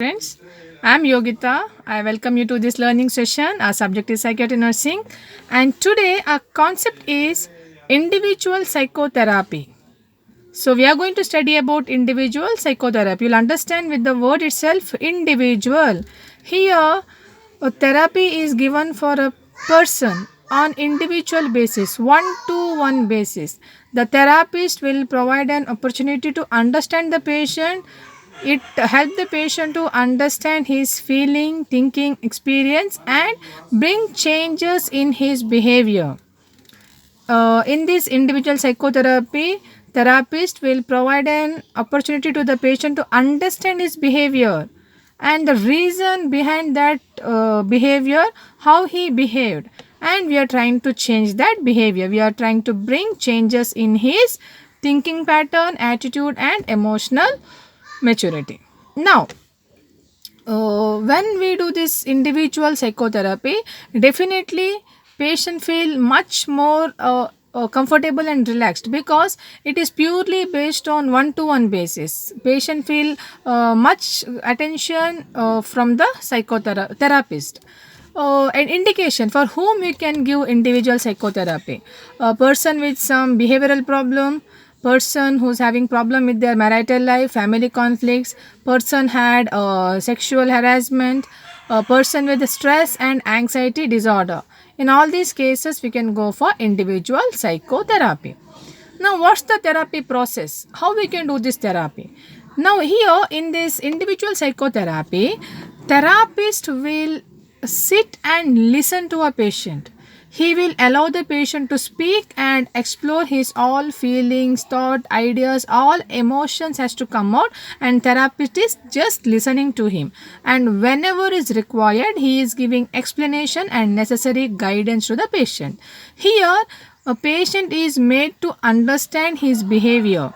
Friends, I'm Yogita. I welcome you to this learning session. Our subject is psychiatry nursing, and today our concept is individual psychotherapy. So, we are going to study about individual psychotherapy. You'll understand with the word itself individual. Here, a therapy is given for a person on individual basis, one to one basis. The therapist will provide an opportunity to understand the patient. It help the patient to understand his feeling, thinking, experience, and bring changes in his behavior. In this individual psychotherapy, therapist will provide an opportunity to the patient to understand his behavior and the reason behind that behavior, how he behaved, and we are trying to change that behavior. We are trying to bring changes in his thinking pattern, attitude, and emotional maturity. Now, when we do this individual psychotherapy, definitely patient feel much more comfortable and relaxed because it is purely based on one to one basis. Patient feel much attention from the psychotherapist. An indication for whom we can give individual psychotherapy: a person with some behavioral problem, person who's having problem with their marital life, family conflicts, person had sexual harassment, a person with stress and anxiety disorder. In all these cases we can go for individual psychotherapy. Now, what's the therapy process? How we can do this therapy? Now, here in this individual psychotherapy, therapist will sit and listen to a patient. He will allow the patient to speak and explore his all feelings, thought, ideas, all emotions has to come out, and therapist is just listening to him. And whenever is required, he is giving explanation and necessary guidance to the patient. Here, a patient is made to understand his behavior,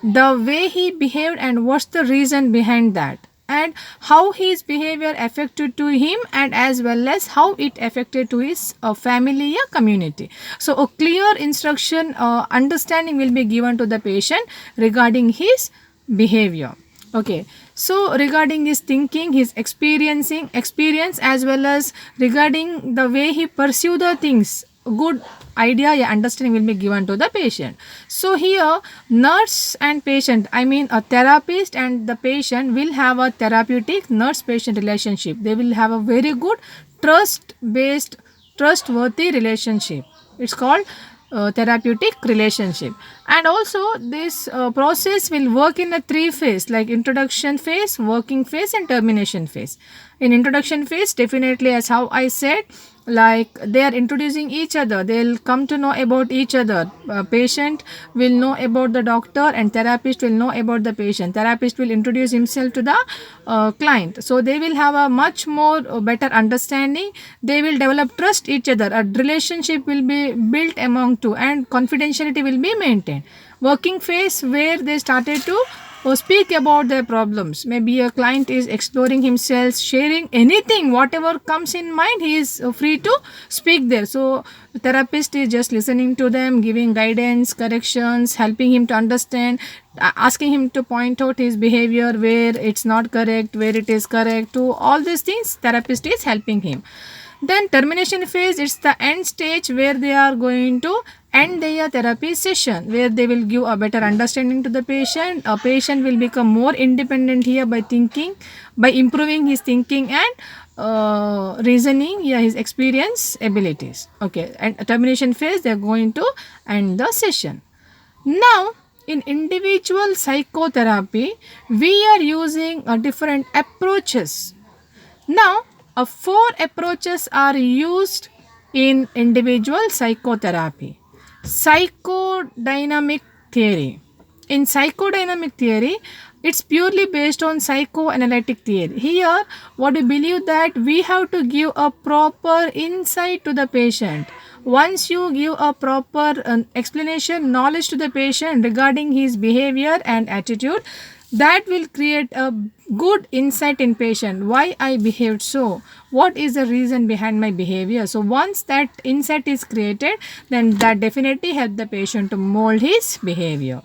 the way he behaved, and what's the reason behind that, and how his behavior affected to him, and as well as how it affected to his family or community. So a clear instruction, understanding will be given to the patient regarding his behavior. Okay, so regarding his thinking, his experiencing experience, as well as regarding the way he pursue the things, good idea, yeah, understanding will be given to the patient. So here, nurse and patient, I mean a therapist and the patient will have a therapeutic nurse patient relationship. They will have a very good trust based, trustworthy relationship. It's called therapeutic relationship. And also this process will work in a three phase, like introduction phase, working phase, and termination phase. In introduction phase, definitely, as how I said, like they are introducing each other, they'll come to know about each other. Patient will know about the doctor and therapist will know about the patient. Therapist will introduce himself to the client, so they will have a much more better understanding. They will develop trust each other, a relationship will be built among two, and confidentiality will be maintained. Working phase, where they started to speak about their problems. Maybe a client is exploring himself, sharing anything, whatever comes in mind, he is free to speak there. So, the therapist is just listening to them, giving guidance, corrections, helping him to understand, asking him to point out his behavior where it's not correct, where it is correct. To all these things, therapist is helping him. Then termination phase, it's the end stage where they are going to end their therapy session, where they will give a better understanding to the patient. A patient will become more independent here by thinking, by improving his thinking and reasoning, yeah, his experience abilities. Okay, and termination phase, they are going to end the session. Now, in individual psychotherapy, we are using different approaches. Now, four approaches are used in individual psychotherapy. Psychodynamic theory. In psychodynamic theory, it's purely based on psychoanalytic theory. Here, what we believe that we have to give a proper insight to the patient. Once you give a proper explanation, knowledge to the patient regarding his behavior and attitude, that will create a good insight in patient, why I behaved so, what is the reason behind my behavior. So once that insight is created, then that definitely help the patient to mold his behavior.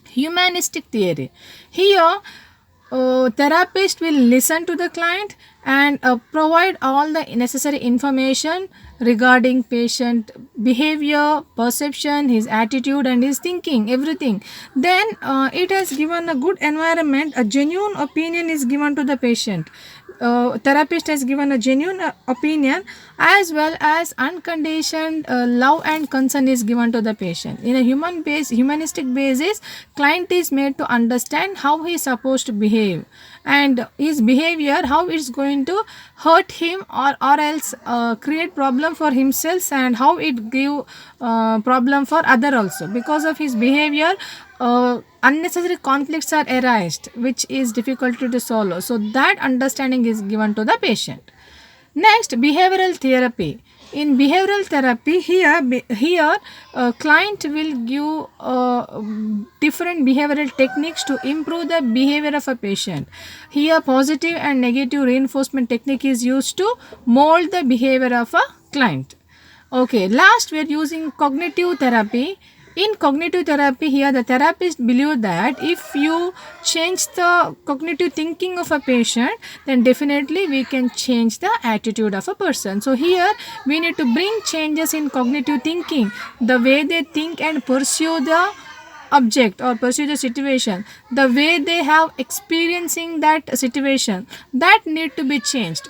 Humanistic theory. Here, therapist will listen to the client and provide all the necessary information regarding patient behavior, perception, his attitude and his thinking, everything. Then it has given a good environment, a genuine opinion is given to the patient. Therapist has given a genuine opinion, as well as unconditioned love and concern is given to the patient. In a humanistic basis, client is made to understand how he is supposed to behave, and his behavior, how it's going to hurt him, or else create problem for himself, and how it give problem for other also. Because of his behavior, unnecessary conflicts are arised, which is difficult to solve. So that understanding is given to the patient. Next, behavioral therapy. In behavioral therapy, here client will give different behavioral techniques to improve the behavior of a patient. Here, positive and negative reinforcement technique is used to mold the behavior of a client. Okay, last we are using cognitive therapy. In cognitive therapy, here the therapist believe that if you change the cognitive thinking of a patient, then definitely we can change the attitude of a person. So here we need to bring changes in cognitive thinking, the way they think and pursue the object or pursue the situation, the way they have experiencing that situation, that need to be changed.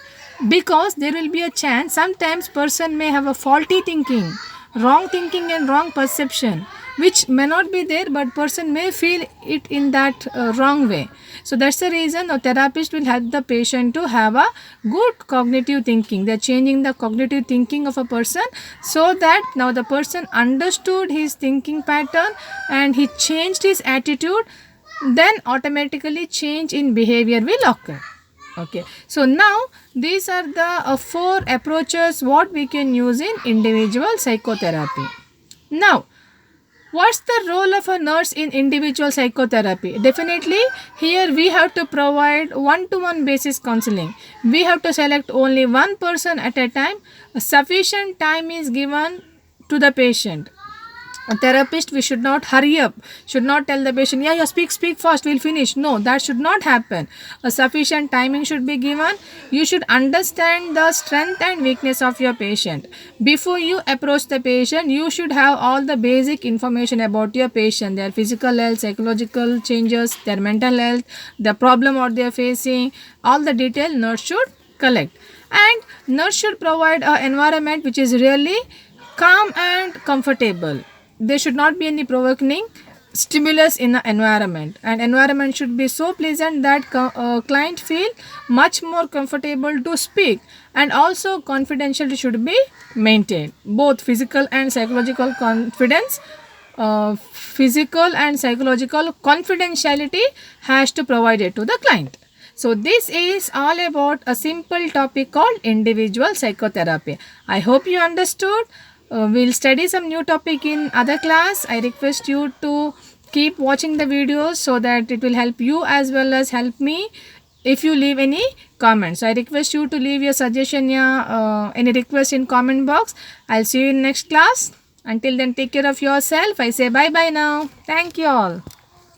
Because there will be a chance sometimes person may have a faulty thinking, wrong thinking and wrong perception, which may not be there, but person may feel it in that wrong way. So that's the reason a therapist will help the patient to have a good cognitive thinking. They're changing the cognitive thinking of a person, so that now the person understood his thinking pattern and he changed his attitude, then automatically change in behavior will occur. Okay, so now these are the four approaches what we can use in individual psychotherapy. Now, what's the role of a nurse in individual psychotherapy? Definitely, here we have to provide one-to-one basis counseling. We have to select only one person at a time. A sufficient time is given to the patient. A therapist, we should not hurry up, should not tell the patient, yeah, speak fast, we'll finish. No, that should not happen. A sufficient timing should be given. You should understand the strength and weakness of your patient. Before you approach the patient, you should have all the basic information about your patient, their physical health, psychological changes, their mental health, the problem what they are facing, all the detail nurse should collect. And nurse should provide an environment which is really calm and comfortable. There should not be any provoking stimulus in the environment, and environment should be so pleasant that client feel much more comfortable to speak, and also confidentiality should be maintained. Both physical and psychological confidentiality has to provide it to the client. So this is all about a simple topic called individual psychotherapy. I hope you understood. We'll study some new topic in other class. I request you to keep watching the videos so that it will help you as well as help me. If you leave any comments, I request you to leave your suggestion, any request in comment box. I'll see you in next class. Until then, take care of yourself. I say bye bye now. Thank you all.